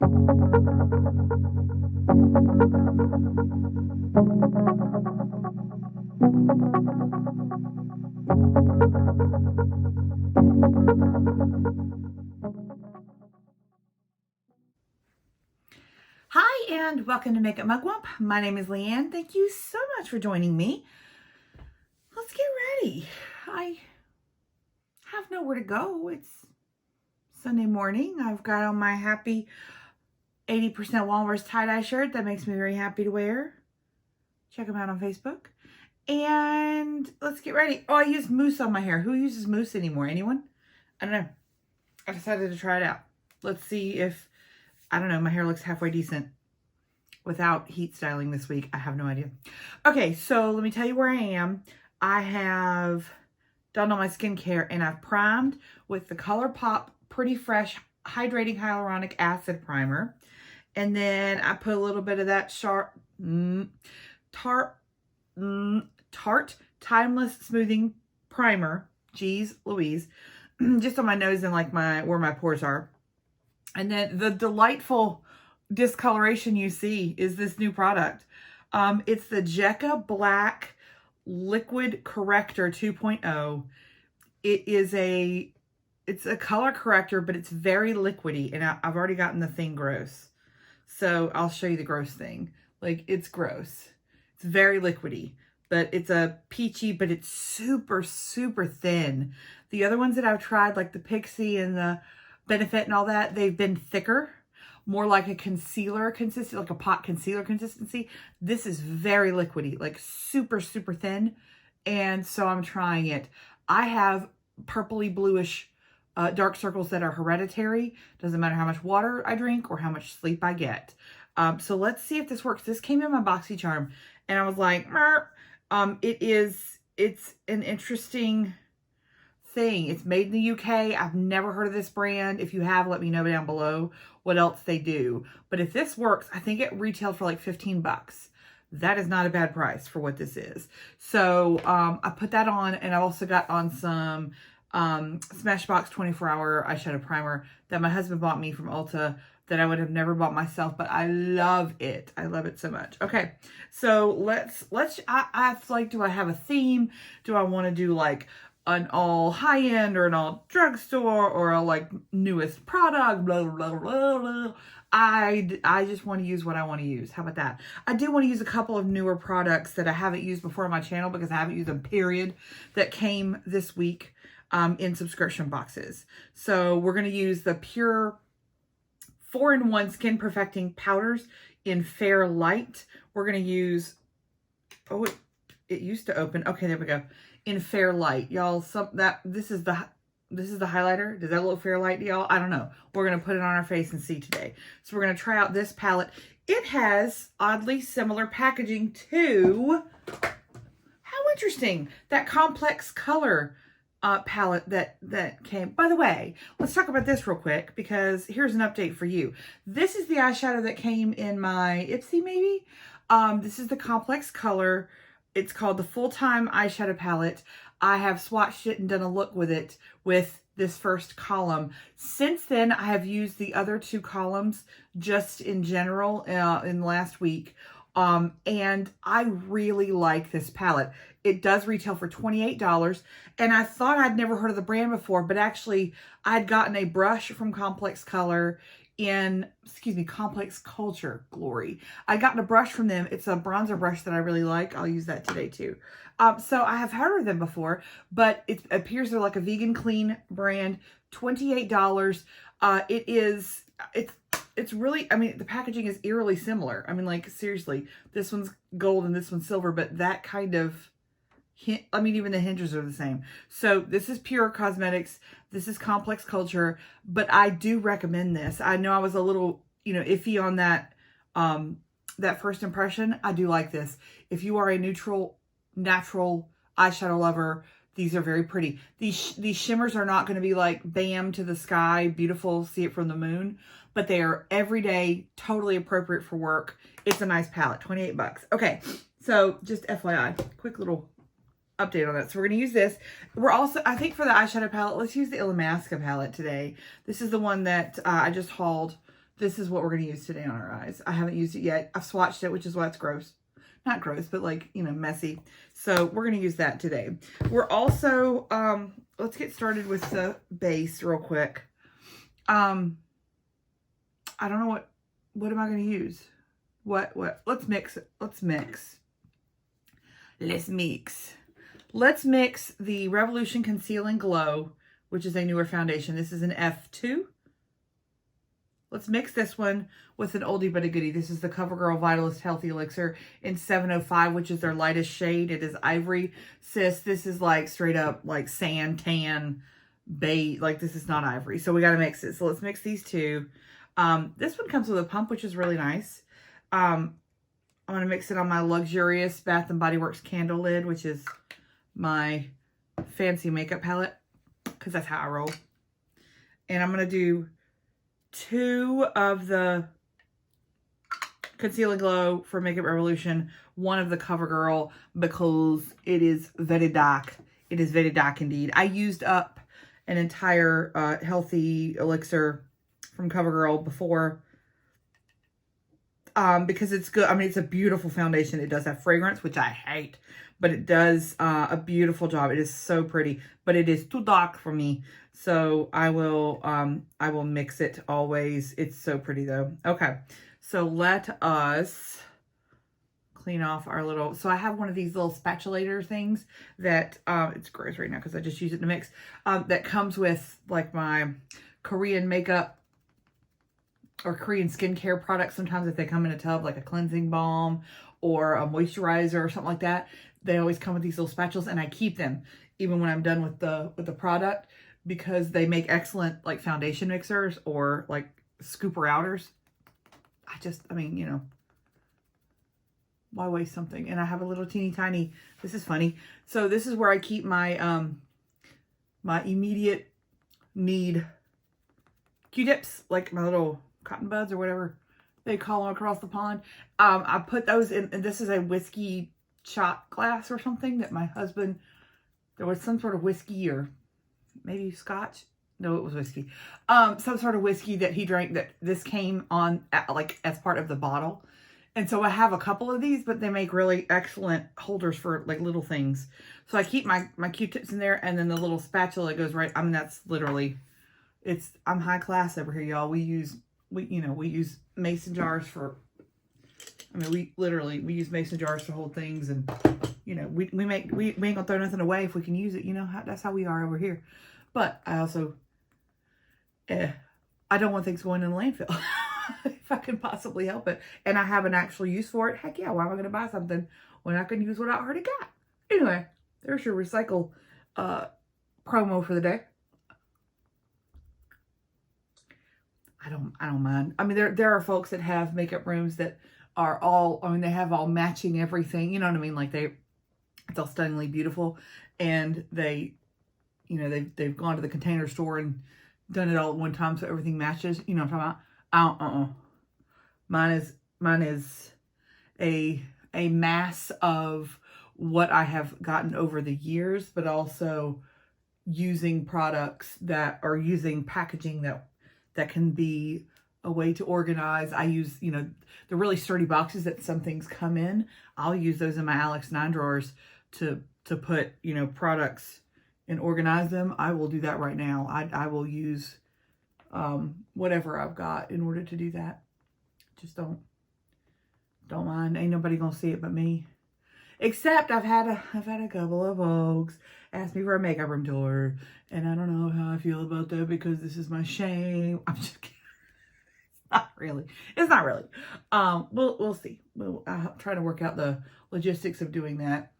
Hi, and welcome to Makeup Mugwump. My name is Leanne. Thank you so much for joining me. Let's get ready. I have nowhere to go. It's Sunday morning. I've got on my happy 80% Walrus tie-dye shirt that makes me very happy to wear. Check them out on Facebook. And let's get ready. Oh, I used mousse on my hair. Who uses mousse anymore? Anyone? I don't know. I decided to try it out. Let's see if, I don't know, my hair looks halfway decent without heat styling this week. I have no idea. Okay, so let me tell you where I am. I have done all my skincare and I've primed with the ColourPop Pretty Fresh Hydrating Hyaluronic Acid Primer. And then I put a little bit of that Tarte Timeless Smoothing Primer. Geez Louise. Just on my nose and like where my pores are. And then the delightful discoloration you see is this new product. It's the Jekka Black Liquid Corrector 2.0. It's a color corrector, but it's very liquidy, and I've already gotten the thing gross. So I'll show you the gross thing. Like, it's gross. It's very liquidy, but it's a peachy, but it's super, super thin. The other ones that I've tried, like the Pixie and the Benefit and all that, they've been thicker, more like a concealer consistency, like a pot concealer consistency. This is very liquidy, like super, super thin. And so I'm trying it. I have purpley bluish dark circles that are hereditary. Doesn't matter how much water I drink or how much sleep I get. So let's see if this works. This came in my BoxyCharm and I was like, it's an interesting thing. It's made in the UK. I've never heard of this brand. If you have, let me know down below what else they do. But if this works, I think it retailed for like 15 bucks. That is not a bad price for what this is. So I put that on, and I also got on some Smashbox 24-hour eyeshadow primer that my husband bought me from Ulta that I would have never bought myself, but I love it. I love it so much. Okay, so I like, do I have a theme? Do I want to do like an all high-end or an all drugstore or a like newest product, blah, blah, blah, blah. I just want to use what I want to use. How about that? I do want to use a couple of newer products that I haven't used before on my channel because I haven't used them, period, that came this week in subscription boxes. So we're going to use the Pur 4-in-1 Skin Perfecting Powders in Fair Light. We're going to use, oh, it used to open. Okay, there we go. In Fair Light, y'all. This is the highlighter. Does that look Fair Light to y'all? I don't know. We're gonna put it on our face and see today. So we're gonna try out this palette. It has oddly similar packaging to, how interesting, that Complex Color palette that came. By the way, let's talk about this real quick because here's an update for you. This is the eyeshadow that came in my Ipsy maybe. This is the Complex Color. It's called the Full-Time Eyeshadow Palette. I have swatched it and done a look with it with this first column. Since then, I have used the other two columns just in general in last week. And I really like this palette. It does retail for $28. And I thought I'd never heard of the brand before, but actually I'd gotten a brush from Complex Color Complex Culture, Glory. I got a brush from them. It's a bronzer brush that I really like. I'll use that today too. So I have heard of them before, but it appears they're like a vegan clean brand. $28. It's really, I mean, the packaging is eerily similar. I mean, like, seriously, this one's gold and this one's silver, but that kind of hint, I mean, even the hinges are the same. So this is Pure Cosmetics. This is Complex Culture, but I do recommend this. I know I was a little, iffy on that, that first impression. I do like this. If you are a natural eyeshadow lover, these are very pretty. These shimmers are not going to be like bam to the sky, beautiful, see it from the moon, but they are everyday, totally appropriate for work. It's a nice palette, 28 bucks. Okay, so just FYI, quick little update on that. So we're going to use this. We're also, I think for the eyeshadow palette, let's use the Illamasqua palette today. This is the one that I just hauled this is what we're going to use today on our eyes. I haven't used it yet. I've swatched it, which is why it's gross. Not gross, but like, you know, messy. So we're going to use that today. We're also, let's get started with the base real quick. I don't know what am I going to use? Let's mix it. Let's mix. Let's mix the Revolution Conceal and Glow, which is a newer foundation. This is an F2. Let's mix this one with an oldie but a goodie. This is the Covergirl Vitalist Healthy Elixir in 705, which is their lightest shade. It is ivory. Sis, this is like straight up like sand, tan, beige. Like this is not ivory. So we got to mix it. So let's mix these two. This one comes with a pump, which is really nice. I'm going to mix it on my luxurious Bath & Body Works candle lid, which is my fancy makeup palette, because that's how I roll. And I'm going to do 2 of the Conceal and Glow for Makeup Revolution, 1 of the Covergirl, because it is very dark. It is very dark indeed. I used up an entire Healthy Elixir from Covergirl before, because it's good. I mean, it's a beautiful foundation. It does have fragrance, which I hate, but it does a beautiful job. It is so pretty, but it is too dark for me. So I will mix it always. It's so pretty though. Okay. So let us clean off our little, so I have one of these little spatulator things that, it's gross right now because I just use it to mix, that comes with like my Korean makeup or Korean skincare products. Sometimes if they come in a tub, like a cleansing balm or a moisturizer or something like that, they always come with these little spatulas, and I keep them even when I'm done with the product, because they make excellent like foundation mixers or like scooper outers. I mean, you know, why waste something? And I have a little teeny tiny, this is funny. So this is where I keep my, my immediate need Q-tips, like my little cotton buds or whatever they call them across the pond. I put those in, and this is a whiskey shot glass or something that my husband, there was some sort of whiskey or maybe scotch. No, it was whiskey. Some sort of whiskey that he drank that this came on like as part of the bottle. And so I have a couple of these, but they make really excellent holders for like little things. So I keep my Q-tips in there, and then the little spatula goes right. I mean, that's literally, I'm high class over here, y'all. We use mason jars for, I mean, we use mason jars to hold things, and you know, we ain't gonna throw nothing away if we can use it. You know, that's how we are over here. But I also, I don't want things going in the landfill if I can possibly help it. And I have an actual use for it. Heck yeah, why am I gonna buy something when I can use what I already got? Anyway, there's your recycle promo for the day. I don't mind. I mean, there are folks that have makeup rooms that are all, I mean, they have all matching everything. You know what I mean? Like it's all stunningly beautiful, and they, you know, they've gone to the Container Store and done it all at one time so everything matches. You know what I'm talking about? Mine is a mass of what I have gotten over the years, but also using products that are using packaging that can be a way to organize. I use, you know, the really sturdy boxes that some things come in. I'll use those in my Alex 9 drawers to put, you know, products and organize them. I will do that right now. I will use whatever I've got in order to do that. Just don't mind. Ain't nobody gonna see it but me. Except I've had a couple of folks ask me for a makeup room tour, and I don't know how I feel about that because this is my shame. I'm just kidding. It's not really. We'll see. I'll try to work out the logistics of doing that,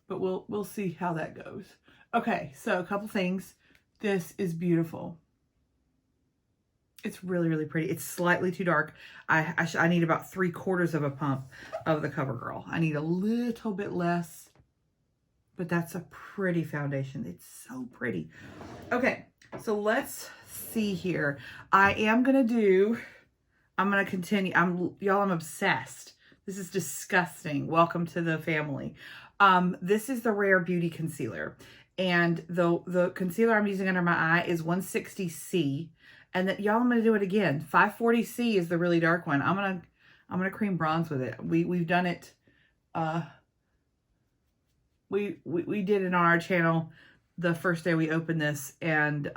but we'll see how that goes. Okay, so a couple things. This is beautiful. It's really, really pretty. It's slightly too dark. I need about 3/4 of a pump of the Covergirl. I need a little bit less, but that's a pretty foundation. It's so pretty. Okay, so let's see here. I'm going to continue. Y'all, I'm obsessed. This is disgusting. Welcome to the family. This is the Rare Beauty Concealer. And the concealer I'm using under my eye is 160C. And that, y'all, I'm going to do it again. 540C is the really dark one. I'm going to cream bronze with it. We've done it. We did it on our channel the first day we opened this, and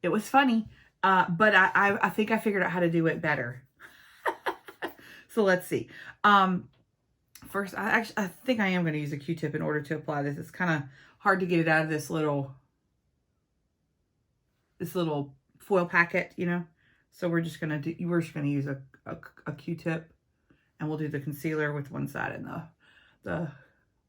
it was funny. But I think I figured out how to do it better. So let's see. First, I think I am going to use a Q-tip in order to apply this. It's kind of hard to get it out of this little foil packet, you know. So we're just going to use a Q-tip, and we'll do the concealer with one side and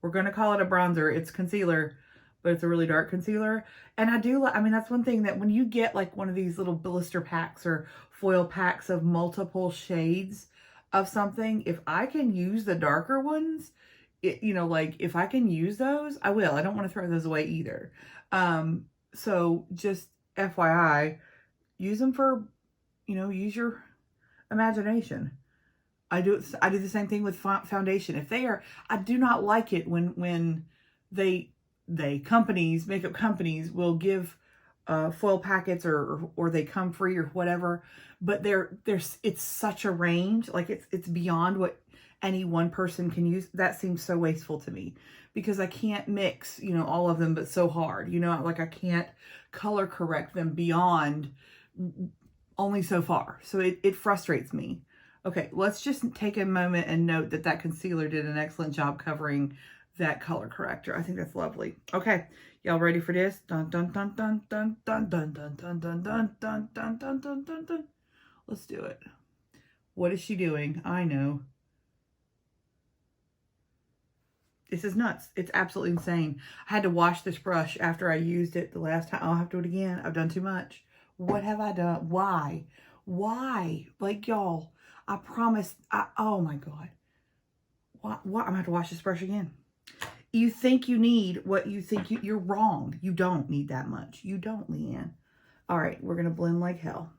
we're going to call it a bronzer. It's concealer, but it's a really dark concealer. And I mean, that's one thing that when you get like one of these little blister packs or foil packs of multiple shades of something, if I can use the darker ones, you know, like if I can use those, I will. I don't want to throw those away either. So just FYI, use them for, you know, use your imagination. I do the same thing with foundation. If they are, I do not like it when makeup companies will give foil packets or they come free or whatever, but it's such a range, like it's beyond what any one person can use. That seems so wasteful to me, because I can't mix, you know, all of them, but so hard, you know, like I can't color correct them beyond only so far. So it frustrates me. Okay, let's just take a moment and note that concealer did an excellent job covering that color corrector. I think that's lovely. Okay, y'all ready for this? Dun dun dun dun dun dun dun dun dun dun dun dun dun dun dun dun dun. Let's do it. What is she doing? I know. This is nuts. It's absolutely insane. I had to wash this brush after I used it the last time. I'll have to do it again. I've done too much. What have I done? Why? Why? Like, y'all, I promise. Oh my God. What? I'm going to have to wash this brush again. You think you need what you think you're wrong. You don't need that much. You don't, Leanne. All right, we're going to blend like hell.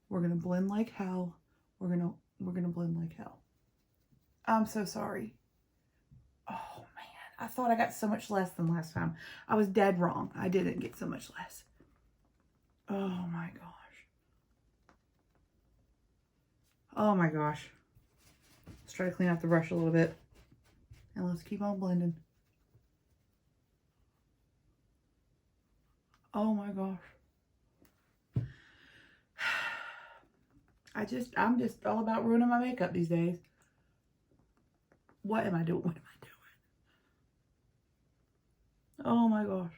We're going to blend like hell. We're going to blend like hell. I'm so sorry. Oh man, I thought I got so much less than last time. I was dead wrong. I didn't get so much less. Oh my gosh. Oh my gosh. Let's try to clean out the brush a little bit. And let's keep on blending. Oh my gosh. I'm just all about ruining my makeup these days. What am I doing? What am I doing? Oh my gosh.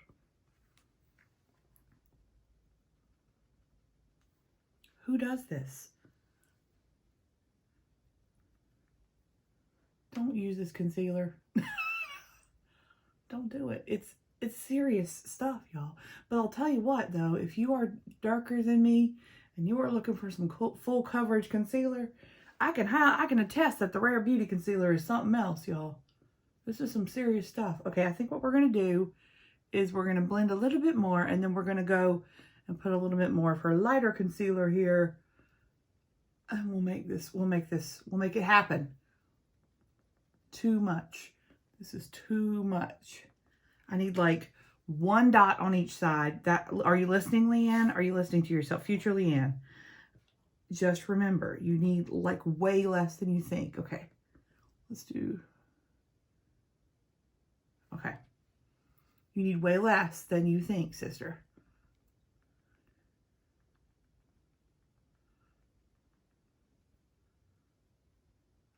Who does this? Don't use this concealer. Don't do it. It's serious stuff, y'all. But I'll tell you what, though, if you are darker than me and you are looking for some full coverage concealer, I can attest that the Rare Beauty concealer is something else, y'all. This is some serious stuff. Okay, I think what we're going to do is we're going to blend a little bit more, and then we're going to go and put a little bit more of her lighter concealer here. And we'll make it happen. Too much. This is too much. I need like one dot on each side. Are you listening, Leanne? Are you listening to yourself? Future Leanne. Just remember, you need like way less than you think. Okay. Let's do. Okay. You need way less than you think, sister.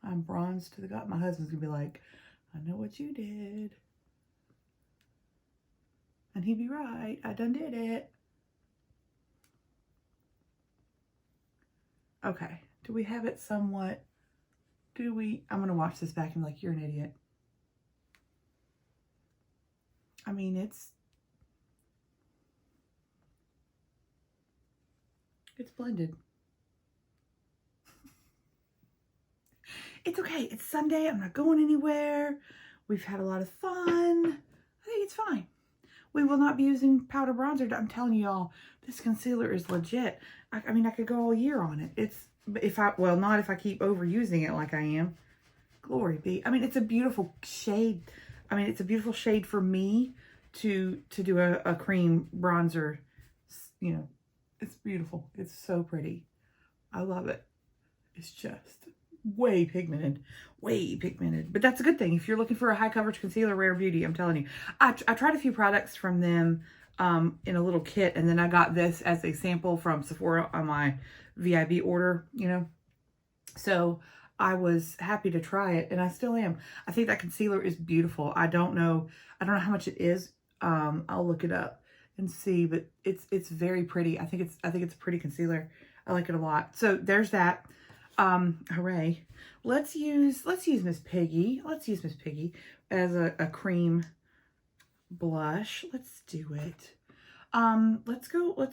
I'm bronzed to the god. My husband's gonna be like, I know what you did. And he'd be right. I done did it. Okay. Do we have it somewhat? I'm gonna watch this back and be like, you're an idiot. I mean, it's blended. It's okay. It's Sunday. I'm not going anywhere. We've had a lot of fun. I think it's fine. We will not be using powder bronzer. I'm telling you all, this concealer is legit. I mean, I could go all year on it. Not if I keep overusing it like I am. Glory be. I mean, it's a beautiful shade. I mean, it's a beautiful shade for me to do a cream bronzer, you know, It's beautiful. It's so pretty. I love it. It's just way pigmented. Way pigmented. But that's a good thing. If you're looking for a high coverage concealer, Rare Beauty, I'm telling you. I tried a few products from them in a little kit, and then I got this as a sample from Sephora on my VIB order, you know. So I was happy to try it, and I still am. I think that concealer is beautiful. I don't know how much it is. I'll look it up and see, but it's very pretty. I think it's a pretty concealer. I like it a lot. So there's that. Hooray. Let's use Miss Piggy. Let's use Miss Piggy as a cream blush. Let's do it. Let's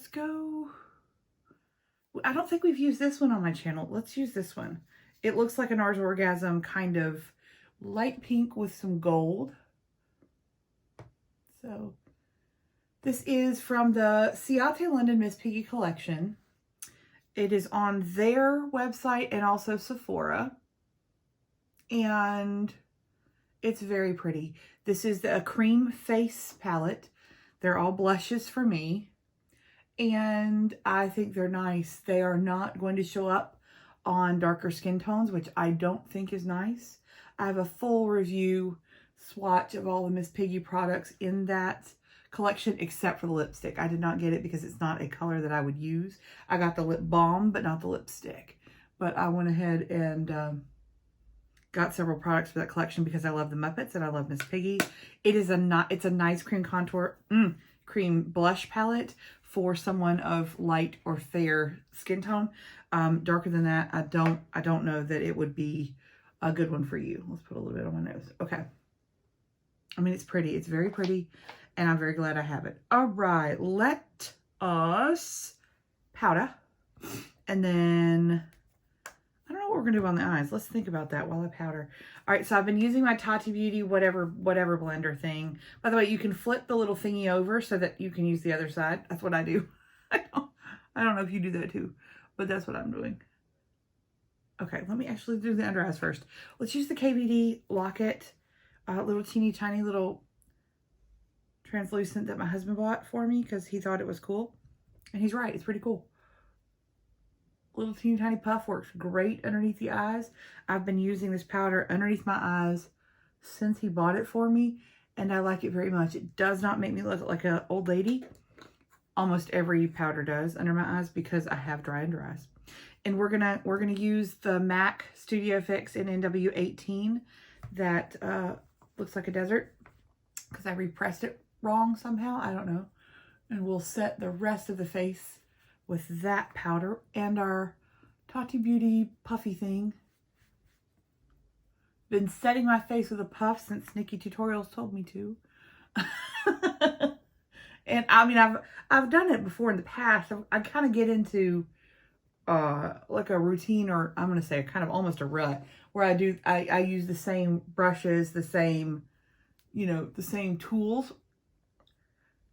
go. I don't think we've used this one on my channel. Let's use this one. It looks like an Ars Orgasm, kind of light pink with some gold. So this is from the Ciate London Miss Piggy collection. It is on their website and also Sephora. And it's very pretty. This is a Creme Face palette. They're all blushes for me. And I think they're nice. They are not going to show up on darker skin tones, which I don't think is nice. I have a full review swatch of all the Miss Piggy products in that collection, except for the lipstick. I did not get it because it's not a color that I would use. I got the lip balm, but not the lipstick. But I went ahead and got several products for that collection because I love the Muppets and I love Miss Piggy. It's a nice cream contour, cream blush palette for someone of light or fair skin tone. Darker than that, I don't know that it would be a good one for you. Let's put a little bit on my nose. Okay. I mean, it's pretty. It's very pretty, and I'm very glad I have it. All right, let us powder, and then I don't know what we're gonna do on the eyes. Let's think about that while I powder. All right, so I've been using my Taupe Beauty whatever blender thing. By the way, you can flip the little thingy over so that you can use the other side. That's what I do. I don't know if you do that too, but that's what I'm doing. Okay, let me actually do the under eyes first. Let's use the KVD Locket, little teeny tiny little translucent that my husband bought for me because he thought it was cool. And he's right, it's pretty cool. Little teeny tiny puff works great underneath the eyes. I've been using this powder underneath my eyes since he bought it for me, and I like it very much. It does not make me look like an old lady. Almost every powder does under my eyes because I have dry under eyes. And we're gonna use the MAC Studio Fix in NW18 that looks like a desert because I repressed it wrong somehow. I don't know. And we'll set the rest of the face with that powder and our Taupe Beauty puffy thing. Been setting my face with a puff since Nikki Tutorials told me to. And I mean, I've done it before in the past. I kind of get into like a routine, or I'm going to say kind of almost a rut, where I use the same brushes, the same, the same tools.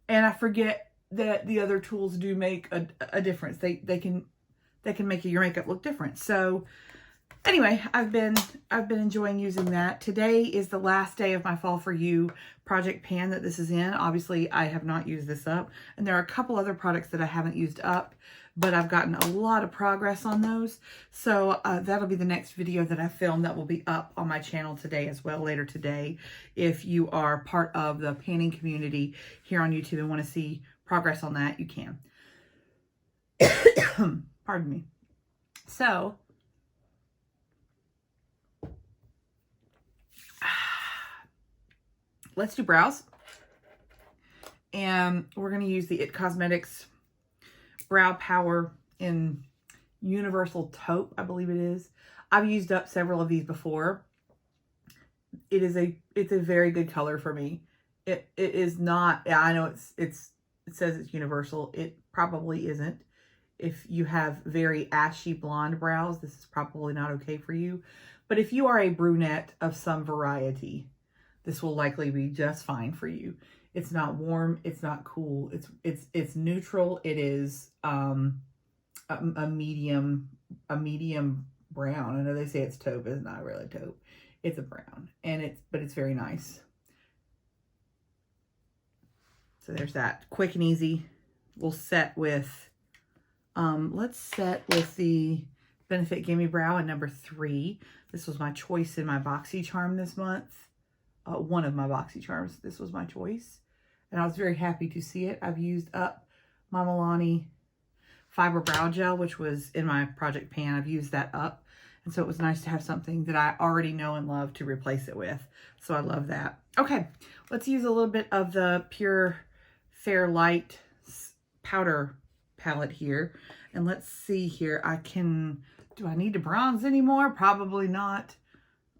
And I forget that the other tools do make a difference. They can make your makeup look different. So anyway, I've been enjoying using that. Today is the last day of my Fall For You project pan that this is in. Obviously, I have not used this up. And there are a couple other products that I haven't used up, but I've gotten a lot of progress on those. So that'll be the next video that I film that will be up on my channel today as well, later today. If you are part of the panning community here on YouTube and want to see progress on that, you can. Pardon me. So let's do brows. And we're going to use the IT Cosmetics Brow Power in Universal Taupe, I believe it is. I've used up several of these before. It's a very good color for me. It is not, I know it says it's universal. It probably isn't. If you have very ashy blonde brows, this is probably not okay for you. But if you are a brunette of some variety, this will likely be just fine for you. It's not warm. It's not cool. It's neutral. It is a medium brown. I know they say it's taupe. It's not really taupe. It's a brown, but it's very nice. So there's that. Quick and easy. We'll set with Let's set with the Benefit Gimme Brow in number 3. This was my choice in my BoxyCharm this month. One of my BoxyCharms. This was my choice. And I was very happy to see it. I've used up my Milani Fiber Brow Gel, which was in my project pan. I've used that up. And so it was nice to have something that I already know and love to replace it with. So I love that. Okay, let's use a little bit of the Pure Fair Light powder palette here. And let's see here. Do I need to bronze anymore? Probably not.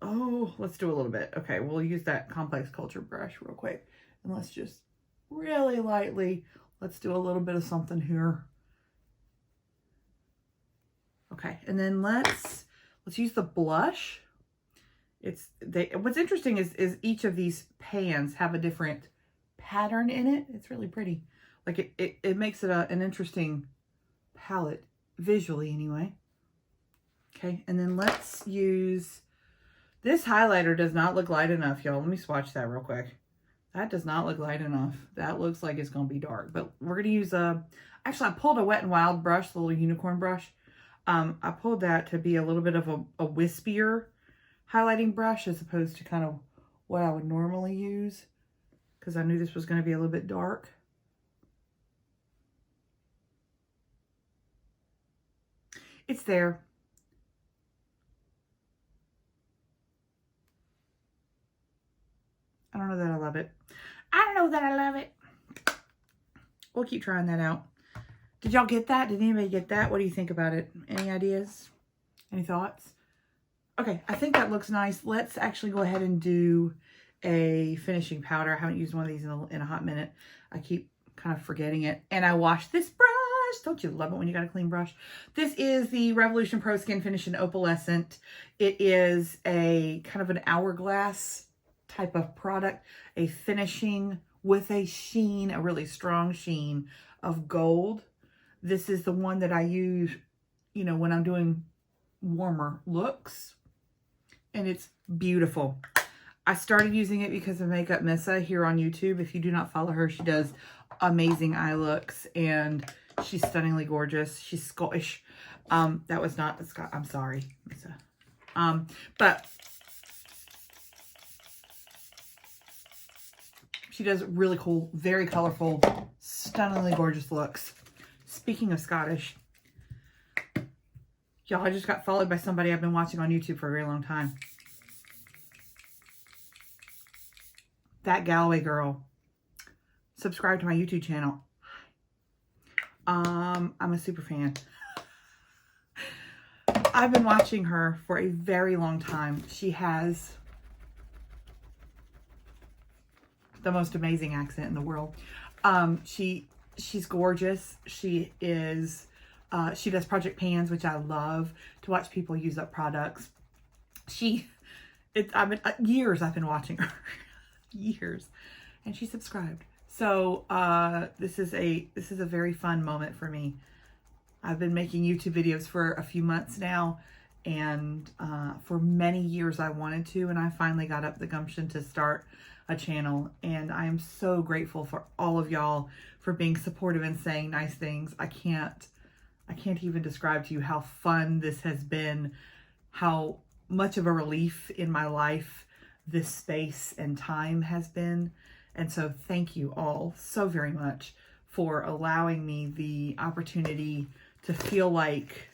Oh, let's do a little bit. Okay, we'll use that Complex Culture brush real quick. And let's just really lightly, let's do a little bit of something here. Okay, and then let's use the blush. What's interesting is each of these pans have a different pattern in it. It's really pretty. Like it makes it an interesting palette visually anyway. Okay, and then let's use this highlighter. Does not look light enough, y'all. Let me swatch that real quick. That does not look light enough. That looks like it's gonna be dark, but we're gonna use actually I pulled a Wet n Wild brush, the little unicorn brush. I pulled that to be a little bit of a wispier highlighting brush as opposed to kind of what I would normally use, because I knew this was going to be a little bit dark. It's there. I don't know that I love it. I don't know that I love it. We'll keep trying that out. Did y'all get that? Did anybody get that? What do you think about it? Any ideas? Any thoughts? Okay, I think that looks nice. Let's actually go ahead and do a finishing powder. I haven't used one of these in a hot minute. I keep kind of forgetting it. And I washed this brush. Don't you love it when you got a clean brush? This is the Revolution Pro Skin Finish in Opalescent. It is a kind of an hourglass type of product. A finishing with a sheen, a really strong sheen of gold. This is the one that I use, you know, when I'm doing warmer looks. And it's beautiful. I started using it because of Makeup Missa here on YouTube. If you do not follow her, she does amazing eye looks. And she's stunningly gorgeous. She's Scottish. That was not the Scott. I'm sorry, Missa. But she does really cool, very colorful, stunningly gorgeous looks. Speaking of Scottish, y'all, I just got followed by somebody I've been watching on YouTube for a very long time. That Galloway girl. Subscribe to my YouTube channel. I'm a super fan. I've been watching her for a very long time. She has the most amazing accent in the world. She's gorgeous. She is, she does project pans, which I love to watch people use up products. Years I've been watching her, years, and she subscribed. So, this is a very fun moment for me. I've been making YouTube videos for a few months now, and, for many years I wanted to, and I finally got up the gumption to start a channel, and I am so grateful for all of y'all for being supportive and saying nice things. I can't even describe to you how fun this has been, how much of a relief in my life this space and time has been. And so thank you all so very much for allowing me the opportunity to feel like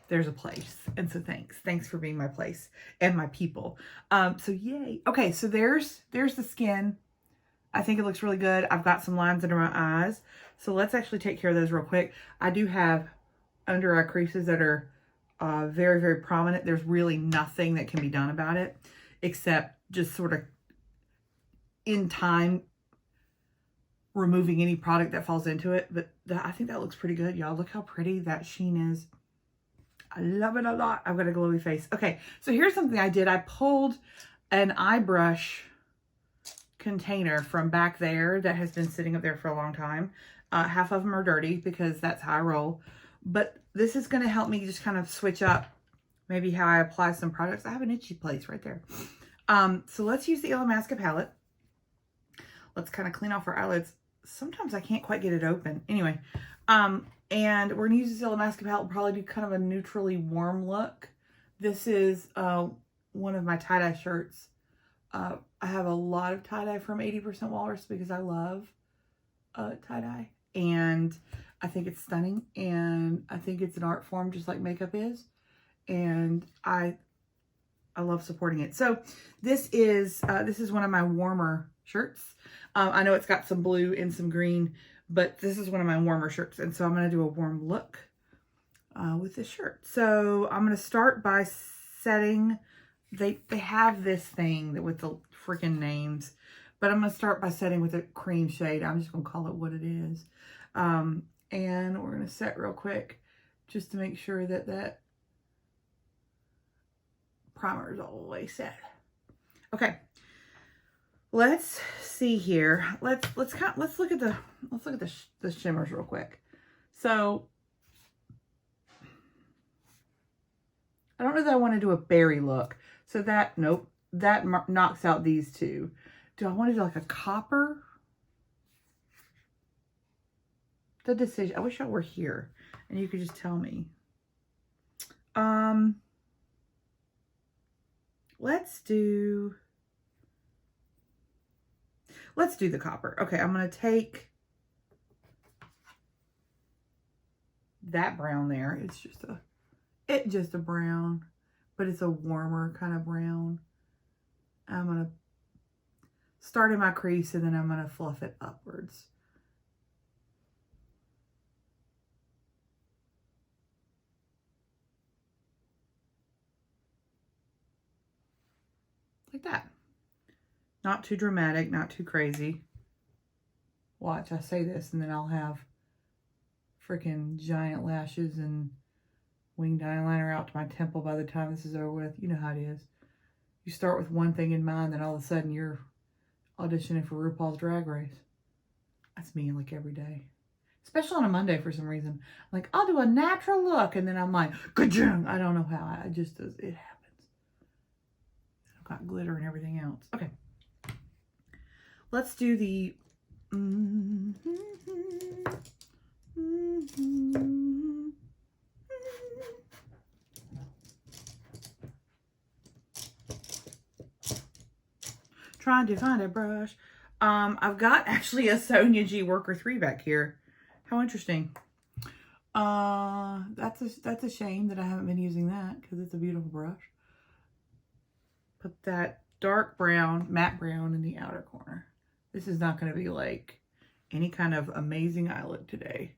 there's a place. And so thanks for being my place and my people. So yay. Okay, so there's the skin. I think it looks really good. I've got some lines under my eyes. So let's actually take care of those real quick. I do have under eye creases that are very, very prominent. There's really nothing that can be done about it except just sort of in time removing any product that falls into it. But I think that looks pretty good, y'all. Look how pretty that sheen is. I love it a lot. I've got a glowy face. Okay, so here's something I did. I pulled an eye brush container from back there that has been sitting up there for a long time. Half of them are dirty because that's how I roll. But this is going to help me just kind of switch up maybe how I apply some products. I have an itchy place right there. So let's use the Illamasqua palette. Let's kind of clean off our eyelids. Sometimes I can't quite get it open. Anyway, And we're going to use this Illamasqua palette, probably do kind of a neutrally warm look. This is one of my tie-dye shirts. I have a lot of tie-dye from 80% Walrus because I love tie-dye. And I think it's stunning. And I think it's an art form just like makeup is. And I love supporting it. So this is one of my warmer shirts. I know it's got some blue and some green, but this is one of my warmer shirts. And so I'm going to do a warm look with this shirt. So I'm going to start by setting, they have this thing with the freaking names, but I'm going to start by setting with a cream shade. I'm just going to call it what it is. And we're going to set real quick just to make sure that that primer is all the way set. Okay. Let's see here. Let's look at the shimmers real quick. So I don't know that I want to do a berry look. So that, nope, that knocks out these two. Do I want to do like a copper? The decision. I wish I were here and you could just tell me. Let's do the copper. Okay, I'm going to take that brown there. It's just a brown, but it's a warmer kind of brown. I'm going to start in my crease and then I'm going to fluff it upwards. Like that. Not too dramatic, not too crazy. Watch, I say this and then I'll have freaking giant lashes and winged eyeliner out to my temple by the time this is over with. You know how it is. You start with one thing in mind, then all of a sudden you're auditioning for RuPaul's Drag Race. That's me like every day. Especially on a Monday for some reason. I'm like, I'll do a natural look. And then I'm like, ka-jung! I don't know how. It just does. It happens. I've got glitter and everything else. Okay. Let's do the trying to find a brush. I've got actually a Sonia G Worker 3 back here. How interesting. That's a shame that I haven't been using that because it's a beautiful brush. Put that dark brown, matte brown in the outer corner. This is not going to be like any kind of amazing eye look today,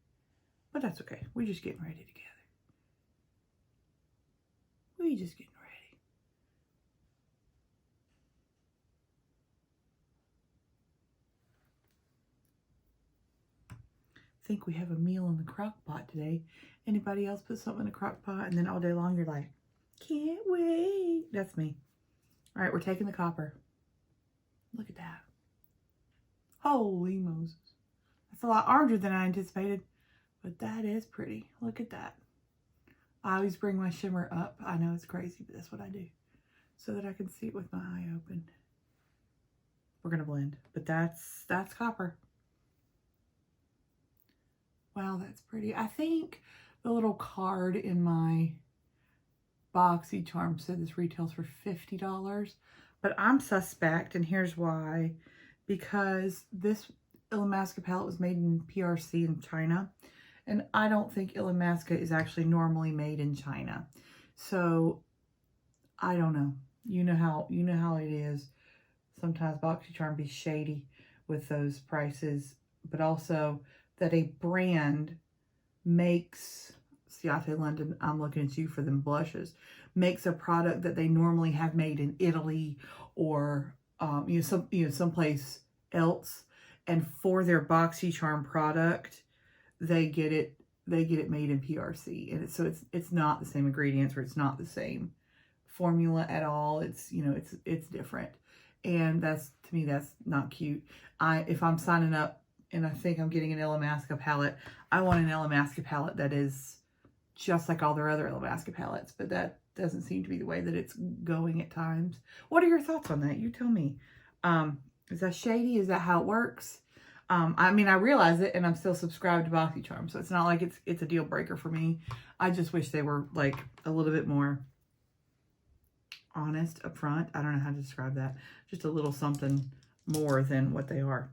but that's okay. We're just getting ready together. We're just getting ready. I think we have a meal in the crock pot today. Anybody else put something in the crock pot and then all day long you're like, can't wait. That's me. All right, we're taking the copper. Look at that. Holy Moses. That's a lot oranger than I anticipated, but that is pretty. Look at that. I always bring my shimmer up. I know it's crazy, but that's what I do so that I can see it with my eye open. We're going to blend, but that's copper. Wow, that's pretty. I think the little card in my BoxyCharm said this retails for $50, but I'm suspect, and here's why. Because this Illamasqua palette was made in PRC in China, and I don't think Illamasqua is actually normally made in China. So I don't know. You know how it is. Sometimes BoxyCharm be shady with those prices, but also that a brand makes, Ciate London, I'm looking at you for them blushes, makes a product that they normally have made in Italy or someplace else, and for their BoxyCharm product, they get it made in PRC, and it's not the same ingredients, or it's not the same formula at all. It's it's different, and that's, to me, that's not cute. If I'm signing up and I think I'm getting an Illamasqua palette, I want an Illamasqua palette that is just like all their other Illamasqua palettes, but that doesn't seem to be the way that it's going at times. What are your thoughts on that? You tell me. Is that shady? Is that how it works? I mean, I realize it, and I'm still subscribed to BoxyCharm, so it's not like it's a deal breaker for me. I just wish they were like a little bit more honest up front. I don't know how to describe that. Just a little something more than what they are.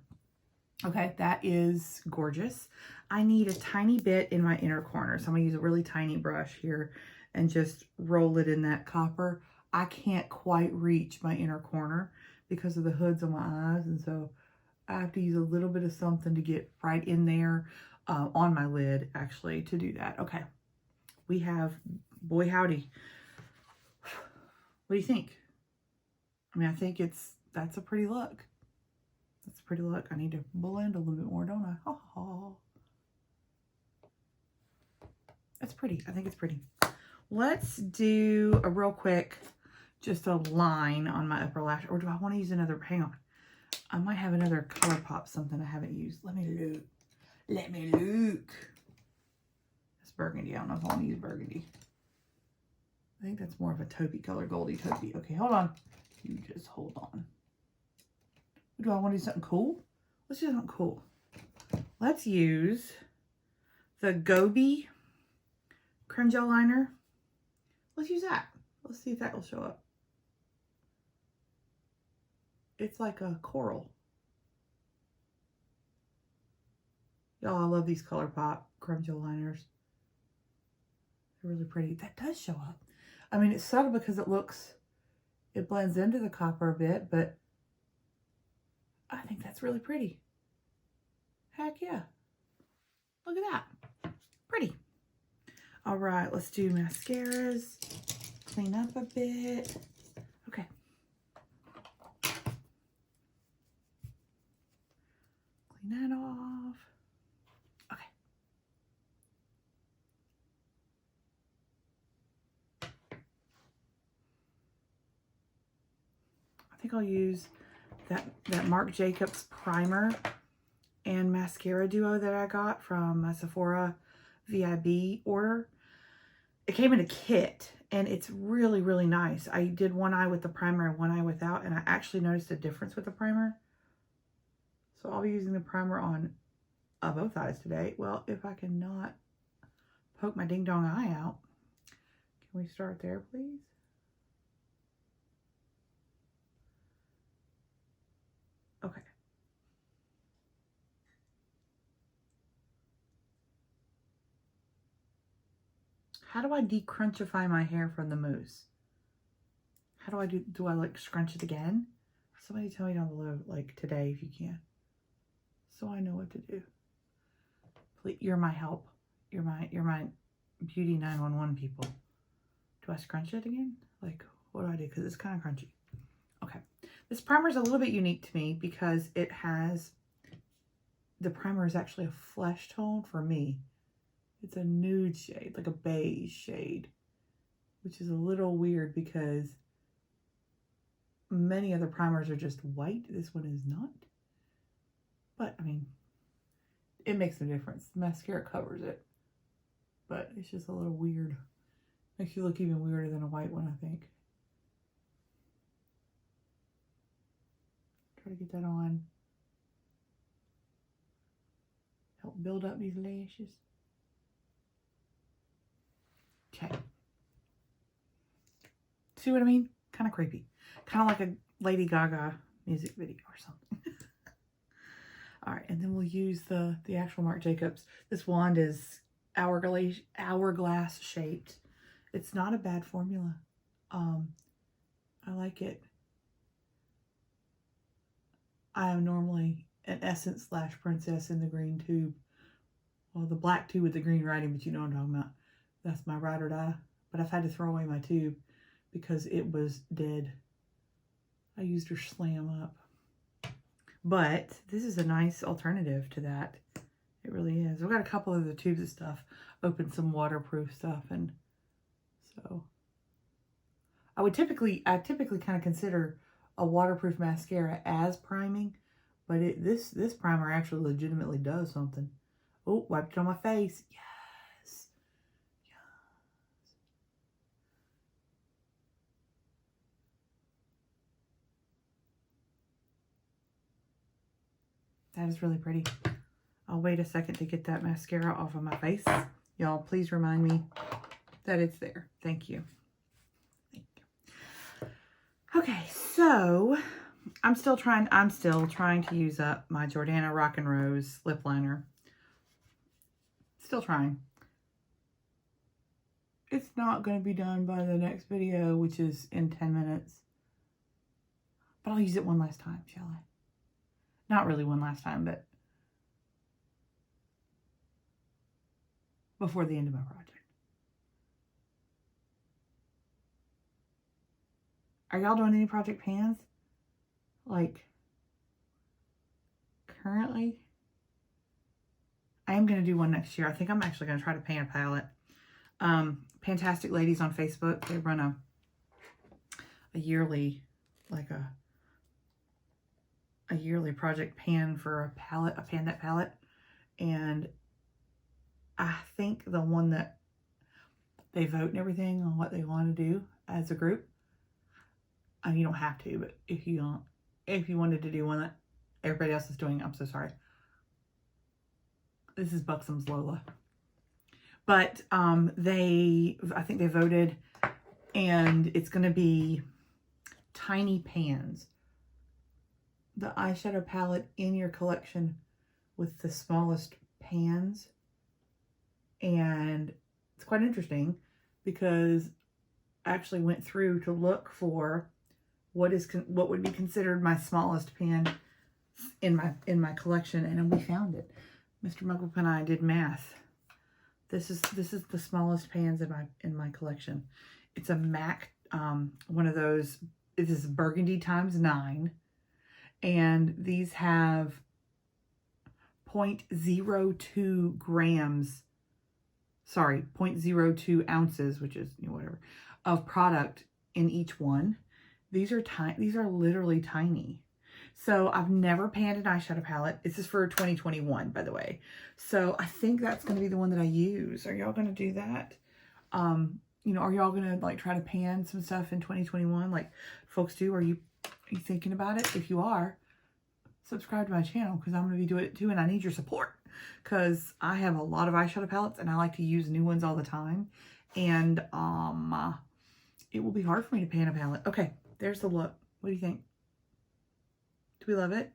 Okay, that is gorgeous. I need a tiny bit in my inner corner, so I'm gonna use a really tiny brush here and just roll it in that copper. I can't quite reach my inner corner because of the hoods on my eyes, and so I have to use a little bit of something to get right in there on my lid, actually, to do that. Okay, we have, boy howdy. What do you think? I mean, I think that's a pretty look. That's a pretty look. I need to blend a little bit more, don't I? Oh, that's pretty. I think it's pretty. Let's do a real quick, just a line on my upper lash. Or do I want to use another? Hang on. I might have another ColourPop, something I haven't used. Let me look. Let me look. It's burgundy. I don't know if I want to use burgundy. I think that's more of a taupey color, goldy taupey. Okay, hold on. You just hold on. Do I want to do something cool? Let's do something cool. Let's use the Gobi Creme Gel Liner. Let's use that. Let's see if that will show up. It's like a coral. Y'all, I love these ColourPop Creme Gel Liners. They're really pretty. That does show up. I mean, it's subtle because it blends into the copper a bit, but I think that's really pretty. Heck yeah. Look at that. Pretty. All right, let's do mascaras. Clean up a bit. Okay. Clean that off. Okay. I think I'll use that Marc Jacobs primer and mascara duo that I got from my Sephora VIB order. It came in a kit, and it's really, really nice. I did one eye with the primer and one eye without, and I actually noticed a difference with the primer. So I'll be using the primer on both eyes today. Well, if I cannot poke my ding-dong eye out, can we start there, please? Okay. How do I decrunchify my hair from the mousse? How do I do I like scrunch it again? Somebody tell me down below, like today if you can. So I know what to do. Please, you're my help. You're my beauty 911 people. Do I scrunch it again? Like, what do I do? Because it's kind of crunchy. Okay. This primer is a little bit unique to me because it has, the primer is actually a flesh tone for me. It's a nude shade, like a beige shade, which is a little weird because many other primers are just white. This one is not. But, I mean, it makes no difference. The mascara covers it. But it's just a little weird. Makes you look even weirder than a white one, I think. Try to get that on. Help build up these lashes. Okay. See what I mean? Kind of creepy. Kind of like a Lady Gaga music video or something. All right, and then we'll use the actual Marc Jacobs. This wand is hourglass shaped. It's not a bad formula. I like it. I am normally an Essence / Princess in the green tube. Well, the black tube with the green writing, but you know what I'm talking about. That's my ride or die. But I've had to throw away my tube because it was dead. I used her slam up. But this is a nice alternative to that. It really is. I've got a couple of the tubes of stuff. Opened some waterproof stuff, and so I typically kind of consider a waterproof mascara as priming, but this primer actually legitimately does something. Oh, wiped it on my face. Yes. Yes. That is really pretty. I'll wait a second to get that mascara off of my face. Y'all, please remind me that it's there. Thank you. Thank you. Okay, so I'm still trying to use up my Jordana Rock and Rose lip liner. Still trying. It's not going to be done by the next video, which is in 10 minutes. But I'll use it one last time, shall I? Not really one last time, but before the end of my project. Are y'all doing any project pans? Like, currently? I am going to do one next year. I think I'm actually going to try to pan a palette. Fantastic Ladies on Facebook. They run a yearly, like a yearly project pan for a palette, a pan that palette. And I think the one that they vote and everything on what they want to do as a group. I mean, you don't have to, but if you wanted to do one that everybody else is doing, I'm so sorry. This is Buxom's Lola. But I think they voted, and it's going to be tiny pans. The eyeshadow palette in your collection with the smallest pans. And it's quite interesting because I actually went through to look for what would be considered my smallest pan in my collection, and we found it. Mr. Mugwump and I did math. This is the smallest pans in my collection. It's a MAC, one of those. This is burgundy times 9, and these have 0.02 grams. Sorry, 0.02 ounces, which is, you know, whatever, of product in each one. These are tiny. These are literally tiny. So I've never panned an eyeshadow palette. This is for 2021, by the way. So I think that's going to be the one that I use. Are y'all going to do that? You know, are y'all going to like try to pan some stuff in 2021 like folks do? Are you thinking about it? If you are, subscribe to my channel because I'm going to be doing it too, and I need your support because I have a lot of eyeshadow palettes and I like to use new ones all the time. And it will be hard for me to pan a palette. Okay, there's the look. What do you think? Do we love it?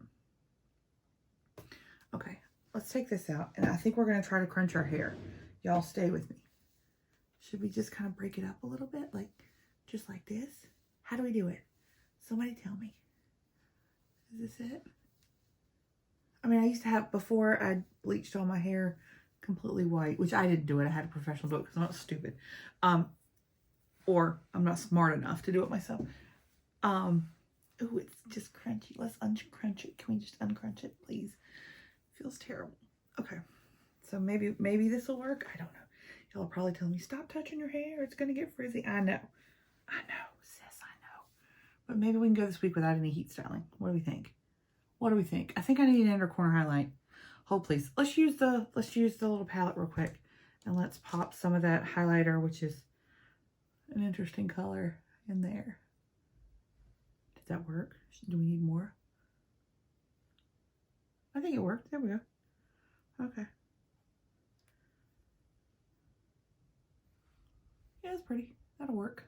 Okay, let's take this out. And I think we're going to try to crunch our hair. Y'all stay with me. Should we just kind of break it up a little bit? Like, just like this? How do we do it? Somebody tell me. Is this it? I mean, I used to have, before I bleached all my hair completely white, which I didn't do it. I had a professional do it because I'm not stupid. Or I'm not smart enough to do it myself. Oh, it's just crunchy. Let's uncrunch it. Can we just uncrunch it, please? It feels terrible. Okay. So maybe this will work. I don't know. Y'all will probably tell me, stop touching your hair. It's going to get frizzy. I know, sis, I know. But maybe we can go this week without any heat styling. What do we think? What do we think? I think I need an inner corner highlight. Hold, please. Let's use the little palette real quick. And let's pop some of that highlighter, which is an interesting color, in there. Did that work? Do we need more? I think it worked. There we go. Okay. Yeah, it's pretty. That'll work.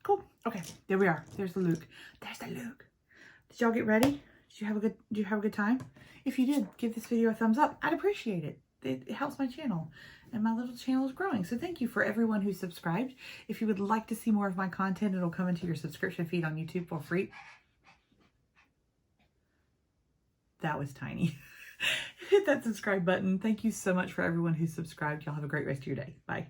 Cool. Okay, there we are. There's the look. There's the look. Did y'all get ready? Did you have a good time? If you did, give this video a thumbs up. I'd appreciate it. It helps my channel, and my little channel is growing. So thank you for everyone who subscribed. If you would like to see more of my content, it'll come into your subscription feed on YouTube for free. That was tiny. Hit that subscribe button. Thank you so much for everyone who subscribed. Y'all have a great rest of your day. Bye.